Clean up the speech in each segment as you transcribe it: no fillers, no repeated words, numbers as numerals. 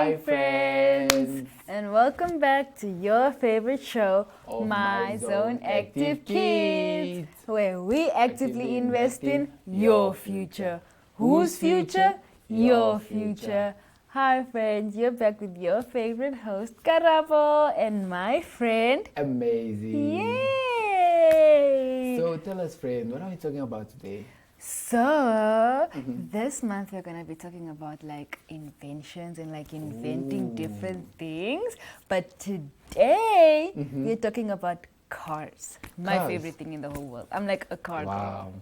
Hi friends, and welcome back to your favorite show, of My Zone Active Kids, where we actively invest in your future. Whose future? Your future. Hi friends, you're back with your favorite host, Karabo, and my friend. Amazing. Yay! So tell us, friend, what are we talking about today? So, this month we're going to be talking about like inventions and like inventing different things. But today we're talking about cars. My Cars. favorite thing in the whole world. I'm like a car girl. Wow.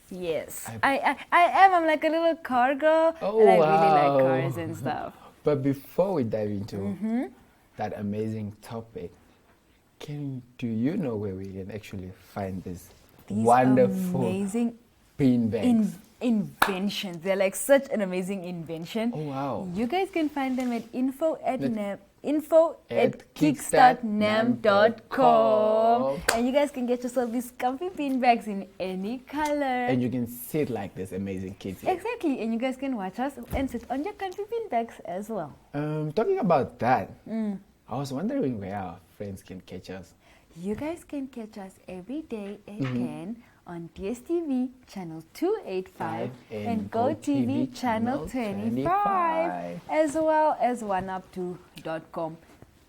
Yes. I am. I'm like a little car girl. Oh, and I really wow. like cars and stuff. But before we dive into that amazing topic, do you know where we can actually find this These wonderful amazing bean bags? inventions. They're like such an amazing invention. Oh, wow. You guys can find them at info at kidstartnam.com. and you guys can get yourself these comfy bean bags in any color. And you can sit like this amazing kids here. Exactly, and you guys can watch us and sit on your comfy bean bags as well. Talking about that, I was wondering where our friends can catch us. You guys can catch us every day at 10 on Dstv channel 285 and Gotv channel 25, as well as oneup2.com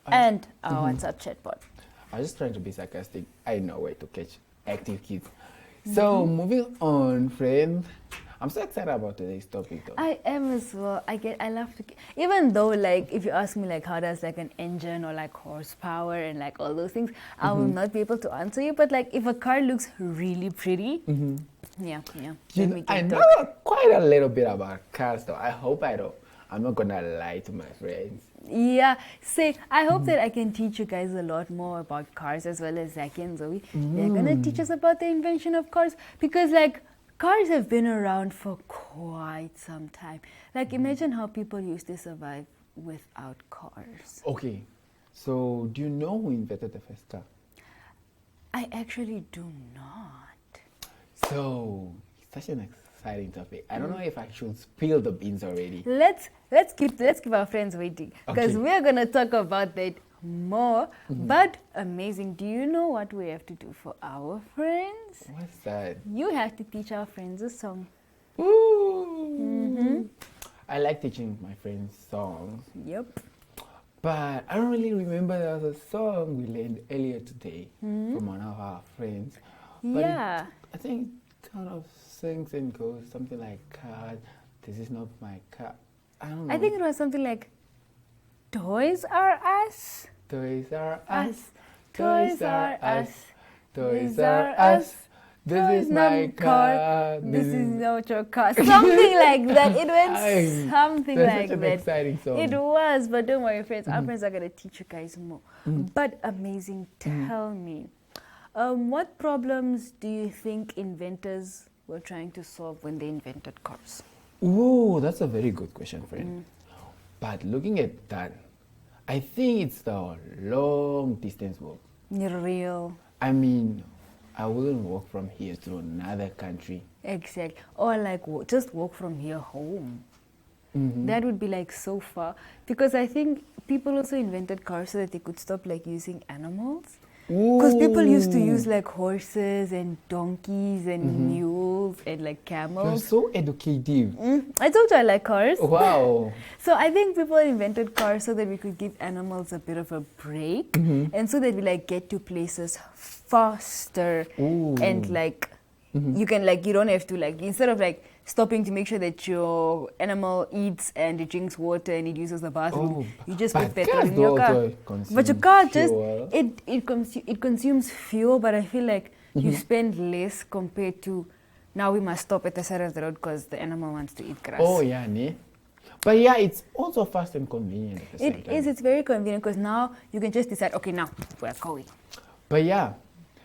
and our WhatsApp chatbot. I was just trying to be sarcastic. I know where to catch active kids. So moving on, friend. I'm so excited about today's topic though. I am as well. I love to, even though like if you ask me like how does like an engine or like horsepower and like all those things, I will not be able to answer you. But like if a car looks really pretty, yeah. then we I can know talk. quite a little bit about cars though. I hope I don't. I'm not gonna lie to my friends. Yeah, I hope that I can teach you guys a lot more about cars as well as Zaki and Zoe. They're gonna teach us about the invention of cars because like cars have been around for quite some time. Like imagine how people used to survive without cars. Okay, so do you know who invented the first car? I actually do not. So it's such an exciting topic. I don't know if I should spill the beans already. Let's keep our friends waiting because Okay. we're gonna talk about that more. But amazing, do you know what we have to do for our friends? What's that? You have to teach our friends a song. Ooh. I like teaching my friends songs, Yep. but I don't really remember there was a song we learned earlier today from one of our friends. But Yeah. I think it kind of sings and goes something like, "Car, this is not my car." I don't know. I think it was something like Toys R Us. Toys R Us. Us, Toys R Us. Toys R Us. This is my car. This is not your car. Something like that. It went something That's like such an that. exciting song. It was, but don't worry, friends. Our friends are going to teach you guys more. But amazing, tell me, what problems do you think inventors were trying to solve when they invented cars? Ooh, that's a very good question, friend. But looking at that, I think it's the long distance walk. Real. I mean, I wouldn't walk from here to another country. Exactly. Or like just walk from here home. That would be like so far. Because I think people also invented cars so that they could stop like using animals. Because people used to use like horses and donkeys and mules and like You're camels. so educative. I told you I like cars. Wow. So I think people invented cars so that we could give animals a bit of a break and so that we like get to places faster and like you can like you don't have to like instead of like stopping to make sure that your animal eats and it drinks water and it uses the bathroom, you just put but petrol cars in your do car. also But your consume car just fuel. it consumes fuel, but I feel like you spend less compared to now we must stop at the side of the road because the animal wants to eat grass. Oh, yeah, ne? But yeah, it's also fast and convenient at the same It time. is. It's very convenient because now you can just decide, okay, now we're going. But yeah,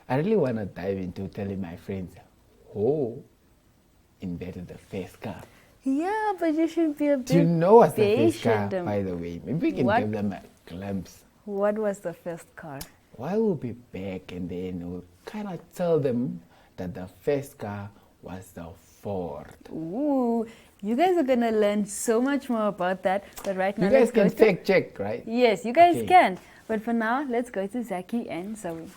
I really want to dive into telling my friends who invented the first car. Yeah, but you should be a bit Do you know what's the first car, patient. by the way? Maybe we can What? give them a glimpse. What was the first car? While we'll be back and then we'll kind of tell them that the first car was the fourth. Ooh, you guys are gonna learn so much more about that. But right now, You guys let's go can to... fact check, right? Yes, you guys Okay. can. But for now, let's go to Zaki and Zoe.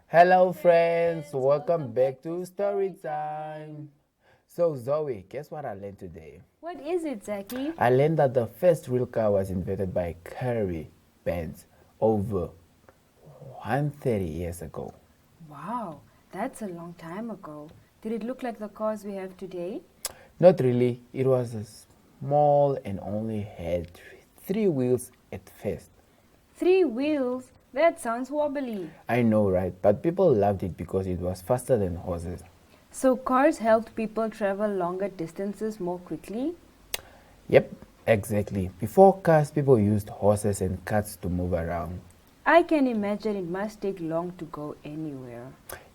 Hello, friends. Welcome back to Story Time. So, Zoe, guess what I learned today? What is it, Zaki? I learned that the first real car was invented by Curry Benz over 130 years ago. Wow, that's a long time ago. Did it look like the cars we have today? Not really. It was a small and only had three wheels at first. 3 wheels? That sounds wobbly. I know, right? But people loved it because it was faster than horses. So cars helped people travel longer distances more quickly? Yep, exactly. Before cars, people used horses and carts to move around. I can imagine it must take long to go anywhere.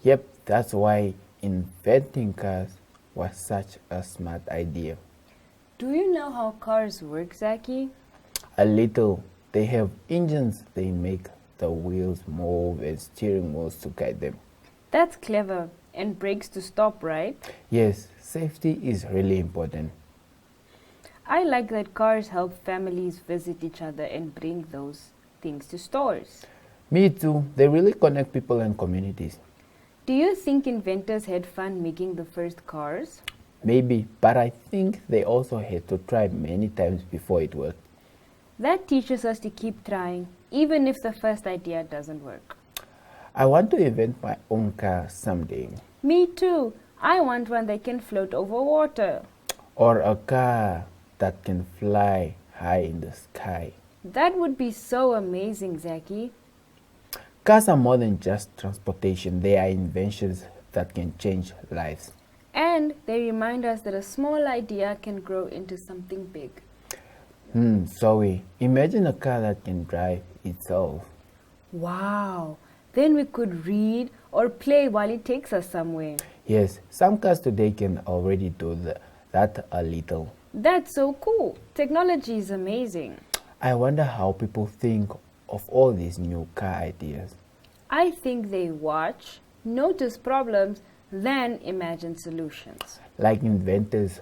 Yep, that's why inventing cars was such a smart idea. Do you know how cars work, Zaki? A little. They have engines, they make the wheels move and steering wheels to guide them. That's clever. And brakes to stop, right? Yes, safety is really important. I like that cars help families visit each other and bring those things to stores. Me too. They really connect people and communities. Do you think inventors had fun making the first cars? Maybe, but I think they also had to try many times before it worked. That teaches us to keep trying, even if the first idea doesn't work. I want to invent my own car someday. Me too. I want one that can float over water. Or a car that can fly high in the sky. That would be so amazing, Zaki. Cars are more than just transportation. They are inventions that can change lives. And they remind us that a small idea can grow into something big. Zoe, imagine a car that can drive itself. Wow. Then we could read or play while it takes us somewhere. Yes, some cars today can already do that a little. That's so cool. Technology is amazing. I wonder how people think of all these new car ideas. I think they watch, notice problems, then imagine solutions. Like inventors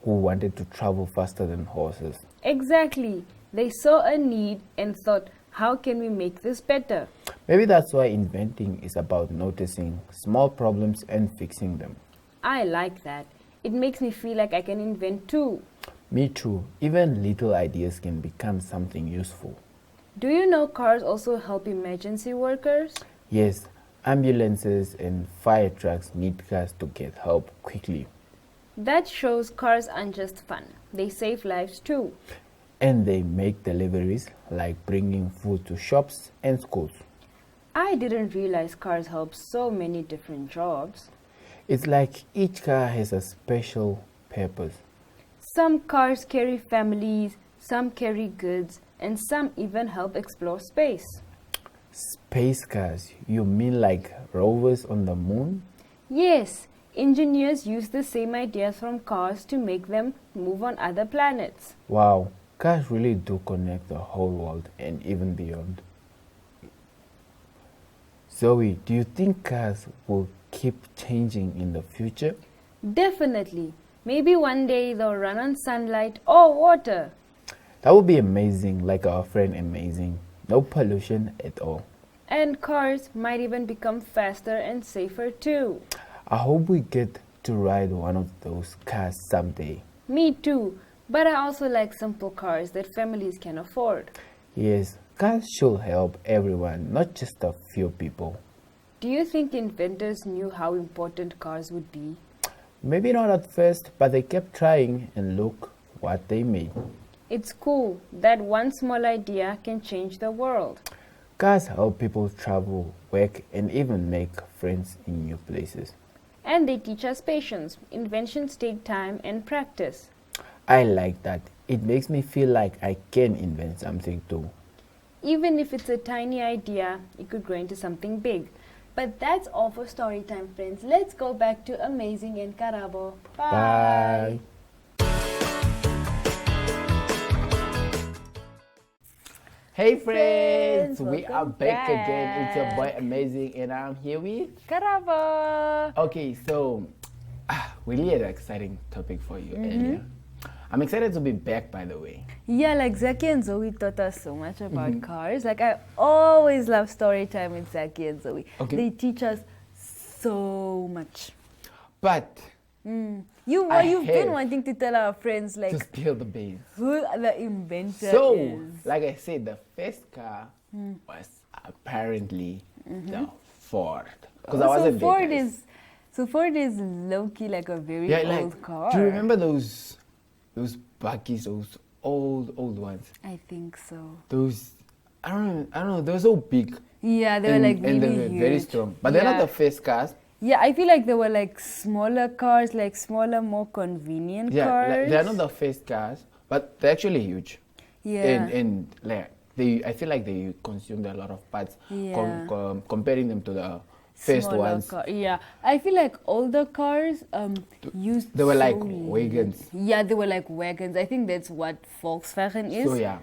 who wanted to travel faster than horses. Exactly. They saw a need and thought, how can we make this better? Maybe that's why inventing is about noticing small problems and fixing them. I like that. It makes me feel like I can invent too. Me too. Even little ideas can become something useful. Do you know cars also help emergency workers? Yes, ambulances and fire trucks need cars to get help quickly. That shows cars aren't just fun. They save lives too. And they make deliveries like bringing food to shops and schools. I didn't realize cars help so many different jobs. It's like each car has a special purpose. Some cars carry families, some carry goods, and some even help explore space. Space cars? You mean like rovers on the moon? Yes, engineers use the same ideas from cars to make them move on other planets. Wow, cars really do connect the whole world and even beyond. Zoe, do you think cars will keep changing in the future? Definitely. Maybe one day they'll run on sunlight or water. That would be amazing, like our friend Amazing. No pollution at all. And cars might even become faster and safer too. I hope we get to ride one of those cars someday. Me too. But I also like simple cars that families can afford. Yes, cars should help everyone, not just a few people. Do you think inventors knew how important cars would be? Maybe not at first, but they kept trying and look what they made. It's cool that one small idea can change the world. Cars help people travel, work, and even make friends in new places. And they teach us patience. Inventions take time and practice. I like that. It makes me feel like I can invent something too. Even if it's a tiny idea, it could grow into something big. But that's all for story time, friends. Let's go back to Amazing and Karabo. Bye. Hey friends, we are welcome back again. It's your back. boy Amazing and I'm here with... Karabo. Okay, so really an exciting topic for you earlier. I'm excited to be back, by the way. Yeah, like Zaki and Zoe taught us so much about cars. Like I always love story time with Zaki and Zoe. Okay. They teach us so much. But You've have been wanting to tell our friends to like spill the beans. who the inventor So, is. like I said, the first car was apparently the Ford. Because I wasn't there, guys. Ford is low-key like a very old car. Do you remember those buggies, those old ones? I think so. Those, I don't know, they were so big. Yeah, they were like really and they were very huge. strong. But they're not Yeah. the first cars. Yeah, I feel like they were like smaller cars, like smaller, more convenient Yeah, cars. like, they're not the first cars, but they're actually huge. Yeah. And like I feel like they consumed a lot of parts. Yeah. Comparing them to the first Smaller ones. Yeah, I feel like older cars used. They were like so wagons. Yeah, they were like wagons. I think that's what Volkswagen is. So yeah.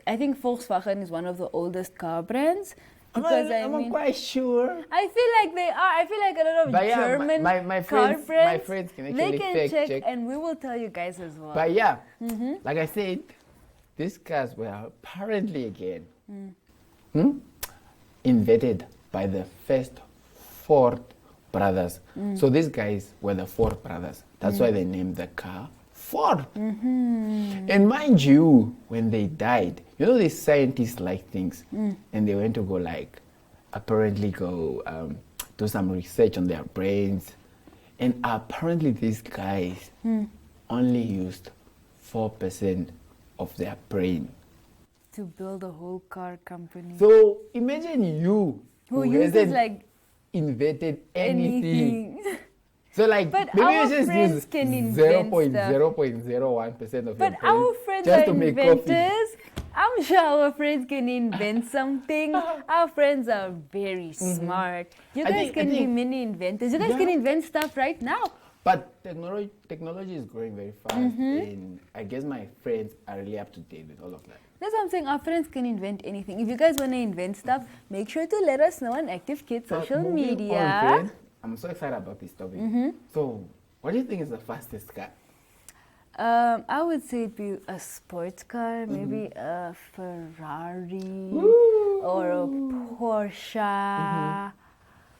I think Volkswagen is one of the oldest car brands. Because I'm not quite sure. I feel like they are. I feel like a lot of But yeah, German my car friends, brands. my friends can They actually can fact check, and we will tell you guys as well. But yeah, like I said, these cars were apparently again invented by the first Ford brothers. So these guys were the Ford brothers. That's why they named the car Ford. And mind you, when they died, you know these scientists like things, and they went to go apparently do some research on their brains, and apparently these guys only used 4% of their brain. To build a whole car company. So imagine you Who uses hasn't like invented anything. anything. So But maybe our you just friends use can invent stuff. 0.01% of your But brain our friends just are to make coffee. inventors. I'm sure our friends can invent something. Our friends are very smart. You I guys think- can I be think- mini inventors. You guys Yeah. can invent stuff right now. But technology is growing very fast, and I guess my friends are really up to date with all of that. That's what I'm saying. Our friends can invent anything. If you guys want to invent stuff, make sure to let us know on Active Kids But social moving on, media. friend, I'm so excited about this topic. So, what do you think is the fastest car? I would say it'd be a sports car, maybe a Ferrari or a Porsche.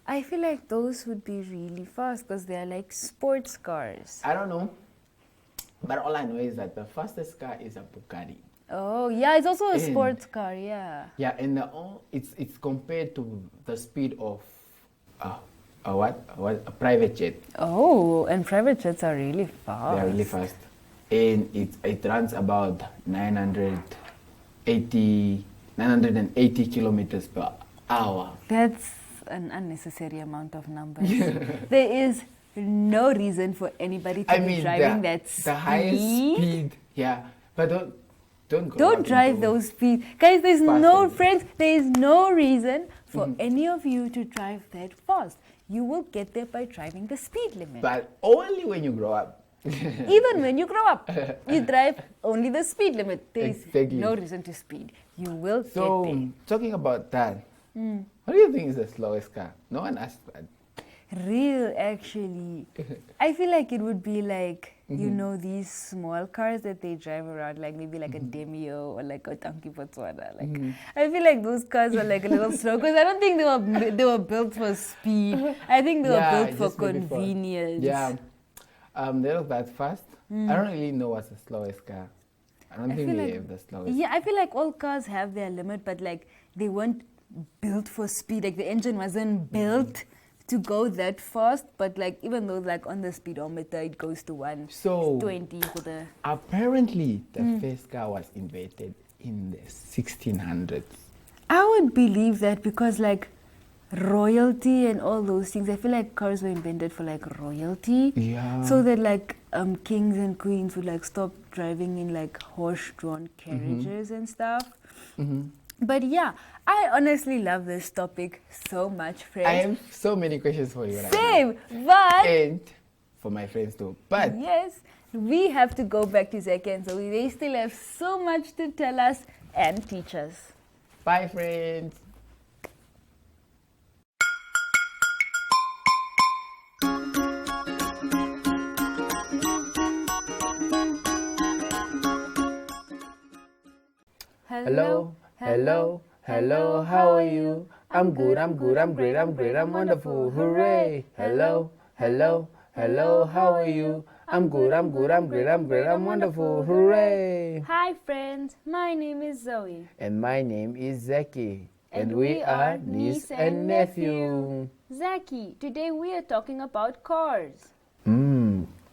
I feel like those would be really fast because they're like sports cars. I don't know, but all I know is that the fastest car is a Bugatti. Oh, yeah, it's also a And- sports car, yeah. Yeah, and it's compared to the speed of a private jet. Oh, and private jets are really fast. They are really fast, and it runs about 980 kilometers per hour. That's an unnecessary amount of numbers. There is no reason for anybody to be driving that speed. The highest speed, yeah, but don't go Don't out drive into those speeds. Guys, there's fast no, and- friends, there is no reason for any of you to drive that fast. You will get there by driving the speed limit. But only when you grow up. Even when you grow up, you drive only the speed limit. There is Exactly. no reason to speed. You will So, get there. talking about that, what do you think is the slowest car? No one asked that. Real, actually. I feel like it would be like, you know, these small cars that they drive around, like maybe like a Demio or like a Tanki Botswana. Like, I feel like those cars are like a little slow because I don't think they were built for speed. I think they were built for just maybe convenience. Yeah. They're not that fast. I don't really know what's the slowest car. I don't think feel they like- have the slowest. Yeah, I feel like all cars have their limit, but like they weren't built for speed. Like the engine wasn't built to go that fast, but like even though like on the speedometer it goes to 120 for the Apparently, the first car was invented in the 1600s. I would believe that because like royalty and all those things, I feel like cars were invented for like royalty. Yeah. So that like kings and queens would like stop driving in like horse-drawn carriages and stuff. But yeah, I honestly love this topic so much, friends. I have so many questions for you right now. Same, but And for my friends too. But yes, we have to go back to Zeki and Zoe. They still have so much to tell us and teach us. bye, friends. Hello, hello, hello, how are you? I'm good, I'm good, I'm great, I'm great, I'm wonderful, hooray! Hello, hello, hello, how are you? I'm good, I'm good, I'm great, I'm great, I'm wonderful, hooray! Hi friends, my name is Zoe. And my name is Zeki. And we are niece and nephew. Zeki, today we are talking about cars.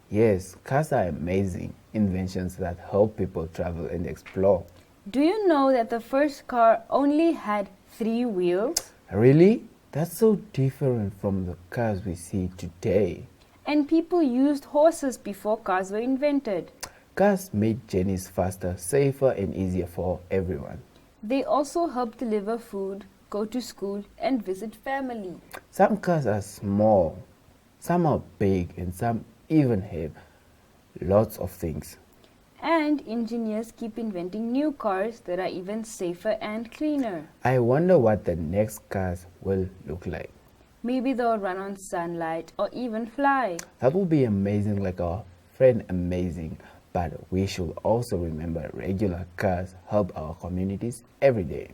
Yes, cars are amazing inventions that help people travel and explore. Do you know that the first car only had 3 wheels? Really? That's so different from the cars we see today. And people used horses before cars were invented. Cars made journeys faster, safer, and easier for everyone. They also helped deliver food, go to school, and visit family. Some cars are small, some are big, and some even have lots of things. And engineers keep inventing new cars that are even safer and cleaner. I wonder what the next cars will look like. Maybe they'll run on sunlight or even fly. That will be amazing, like our friend Amazing. But we should also remember regular cars help our communities every day.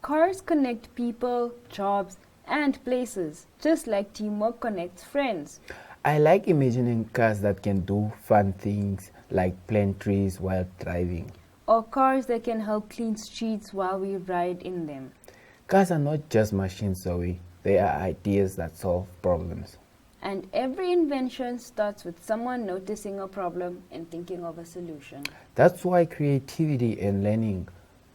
Cars connect people, jobs, and places, just like teamwork connects friends. I like imagining cars that can do fun things like plant trees while driving. Or cars that can help clean streets while we ride in them. Cars are not just machines, Zoe. They are ideas that solve problems. And every invention starts with someone noticing a problem and thinking of a solution. That's why creativity and learning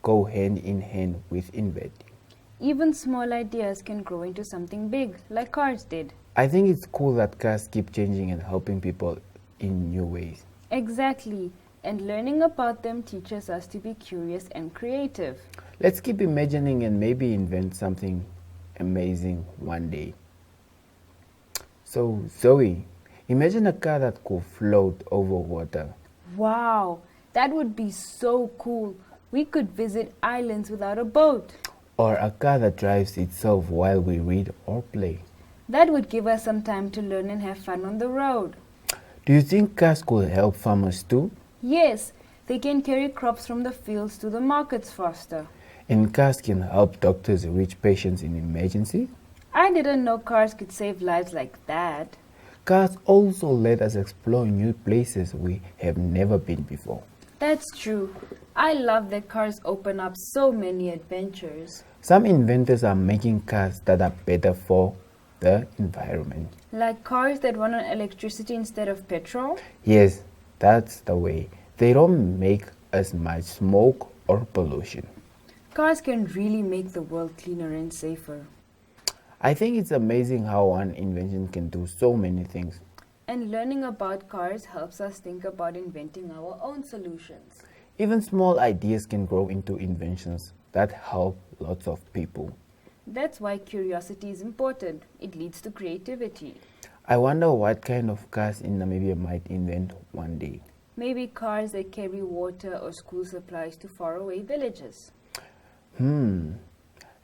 go hand in hand with inventing. Even small ideas can grow into something big, like cars did. I think it's cool that cars keep changing and helping people in new ways. Exactly. And learning about them teaches us to be curious and creative. Let's keep imagining and maybe invent something amazing one day. So, Zoe, imagine a car that could float over water. Wow, that would be so cool. We could visit islands without a boat. Or a car that drives itself while we read or play. That would give us some time to learn and have fun on the road. Do you think cars could help farmers too? Yes, they can carry crops from the fields to the markets faster. And cars can help doctors reach patients in emergencies? I didn't know cars could save lives like that. Cars also let us explore new places we have never been before. That's true. I love that cars open up so many adventures. Some inventors are making cars that are better for the environment. Like cars that run on electricity instead of petrol? Yes, that's the way. They don't make as much smoke or pollution. Cars can really make the world cleaner and safer. I think it's amazing how one invention can do so many things. And learning about cars helps us think about inventing our own solutions. Even small ideas can grow into inventions that help lots of people. That's why curiosity is important. It leads to creativity. I wonder what kind of cars in Namibia might invent one day. Maybe cars that carry water or school supplies to faraway villages.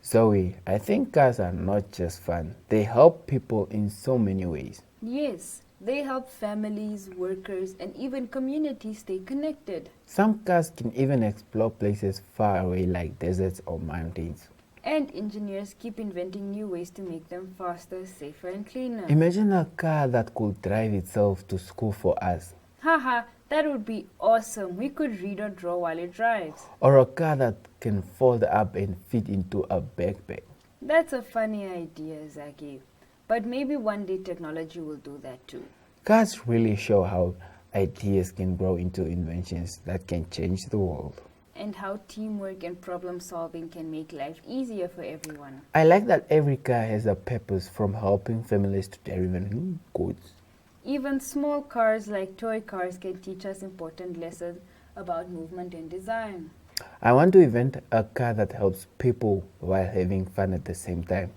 Zoe, I think cars are not just fun. They help people in so many ways. Yes, they help families, workers, and even communities stay connected. Some cars can even explore places far away like deserts or mountains. And engineers keep inventing new ways to make them faster, safer, and cleaner. Imagine a car that could drive itself to school for us. Haha, that would be awesome. We could read or draw while it drives. Or a car that can fold up and fit into a backpack. That's a funny idea, Zaki. But maybe one day technology will do that too. Cars really show how ideas can grow into inventions that can change the world. And how teamwork and problem solving can make life easier for everyone. I like that every car has a purpose, from helping families to delivering goods. Even small cars like toy cars can teach us important lessons about movement and design. I want to invent a car that helps people while having fun at the same time.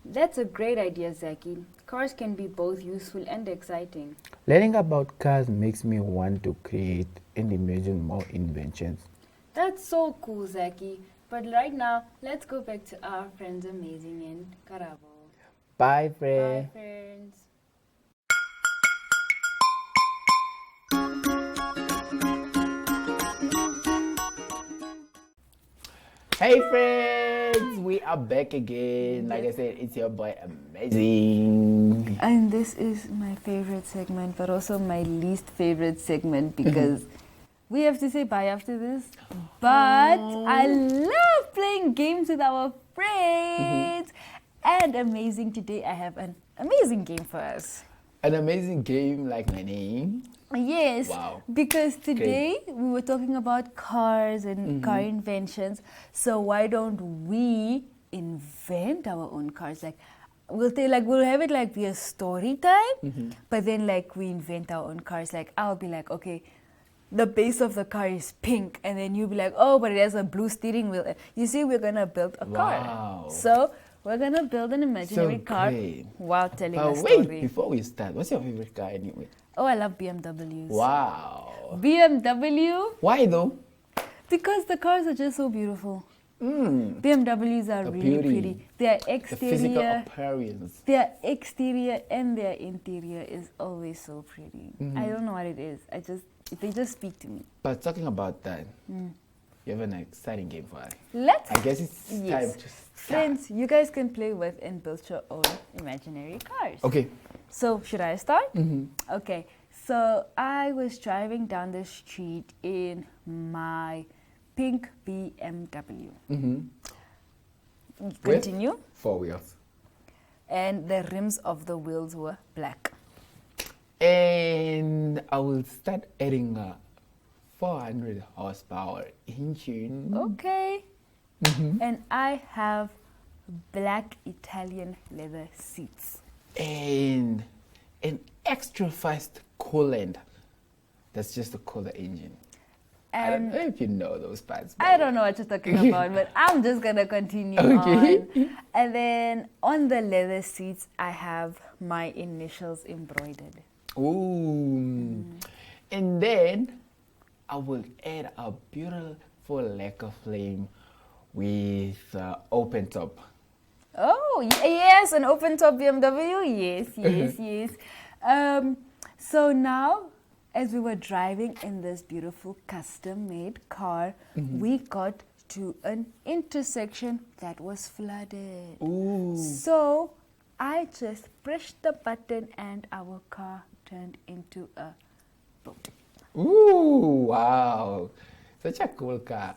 That's a great idea, Zaki. Cars can be both useful and exciting. Learning about cars makes me want to create and imagine more inventions. That's so cool, Zaki. But right now, let's go back to our friends Amazing and Karabo. Bye, friend. Bye, friends. Hey friends, we are back again. Like I said, it's your boy Amazing. And this is my favorite segment, but also my least favorite segment because we have to say bye after this. But I love playing games with our friends. And Amazing, today I have an amazing game for us. An amazing game like my name. Yes, Wow. Because today we were talking about cars and car inventions. So why don't we invent our own cars? Like we'll have it like be a story time, but then like we invent our own cars. Like I'll be like, okay, the base of the car is pink, and then you'll be like, oh, but it has a blue steering wheel. You see, we're gonna build a car. So we're gonna build an imaginary car while telling a story. Wait, before we start, what's your favorite car anyway? Oh, I love BMWs. Wow. BMW? Why though? Because the cars are just so beautiful. BMWs are really pretty. Their exterior, the physical appearance. Their exterior and their interior is always so pretty. I don't know what it is. They just speak to me. But talking about that, you have an exciting game for us. I guess it's time to start. Friends, you guys can play with and build your own imaginary cars. Okay. So, should I start? Okay. So, I was driving down the street in my pink BMW. Continue. With 4 wheels. And the rims of the wheels were black. And I will start adding 400 horsepower engine. Okay. And I have black Italian leather seats. And an extra fast coolant. That's just to cool the engine. I don't know if you know those parts. I don't know what you're talking about, but I'm just going to continue on. And then on the leather seats, I have my initials embroidered. Ooh. And then I will add a beautiful lacquer flame with open top. Oh, yes, an open top BMW. Yes. So now, as we were driving in this beautiful custom-made car, we got to an intersection that was flooded. Ooh. So I just pushed the button and our car turned into a boat. Ooh, wow. Such a cool car.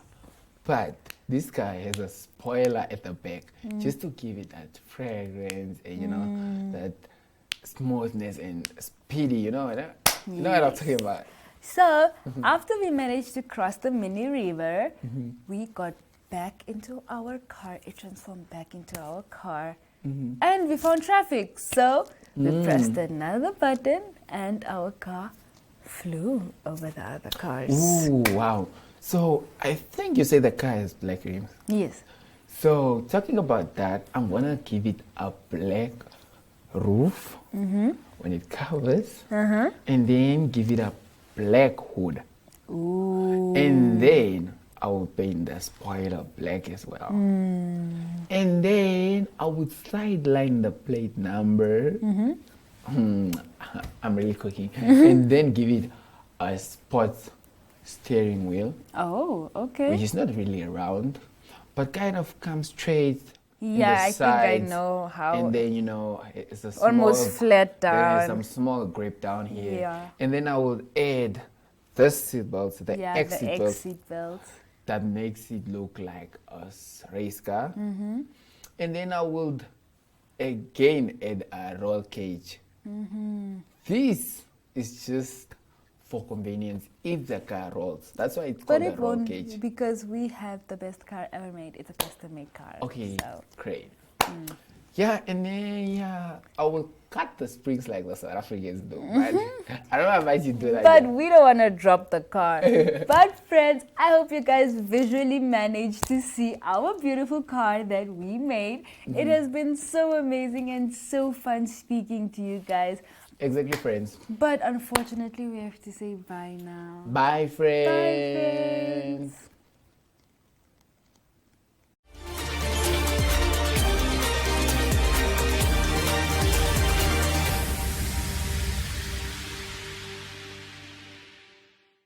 But this car has a spoiler at the back just to give it that fragrance and, you know, that smoothness and speedy, you know what I'm talking about. So, after we managed to cross the mini river, we got back into our car. It transformed back into our car. And we found traffic. So, we pressed another button and our car flew over the other cars. Ooh, wow. So, I think you say the car has black rims. Yes. So, talking about that, I'm going to give it a black roof when it covers. And then give it a black hood. Ooh. And then I will paint the spoiler black as well. And then I would sideline the plate number. I'm really cooking. And then give it a sports steering wheel. Oh, okay. Which is not really round, but kind of comes straight. Yeah, I sides, think I know how. And then, you know, it's a small, almost flat down. There's some small grip down here. Yeah. And then I will add the seat belts, the X seat belts. That makes it look like a race car. And then I would again add a roll cage. This is just for convenience if the car rolls. That's why it's called a roll cage. Because we have the best car ever made. It's a custom-made car. Okay, so. great. Yeah, and then I will cut the springs like the South Africans do. But I don't know advise you do that. But we don't want to drop the car. But friends, I hope you guys visually managed to see our beautiful car that we made. It has been so amazing and so fun speaking to you guys. Exactly, friends. But unfortunately, we have to say bye now. Bye, friends. Bye, friends.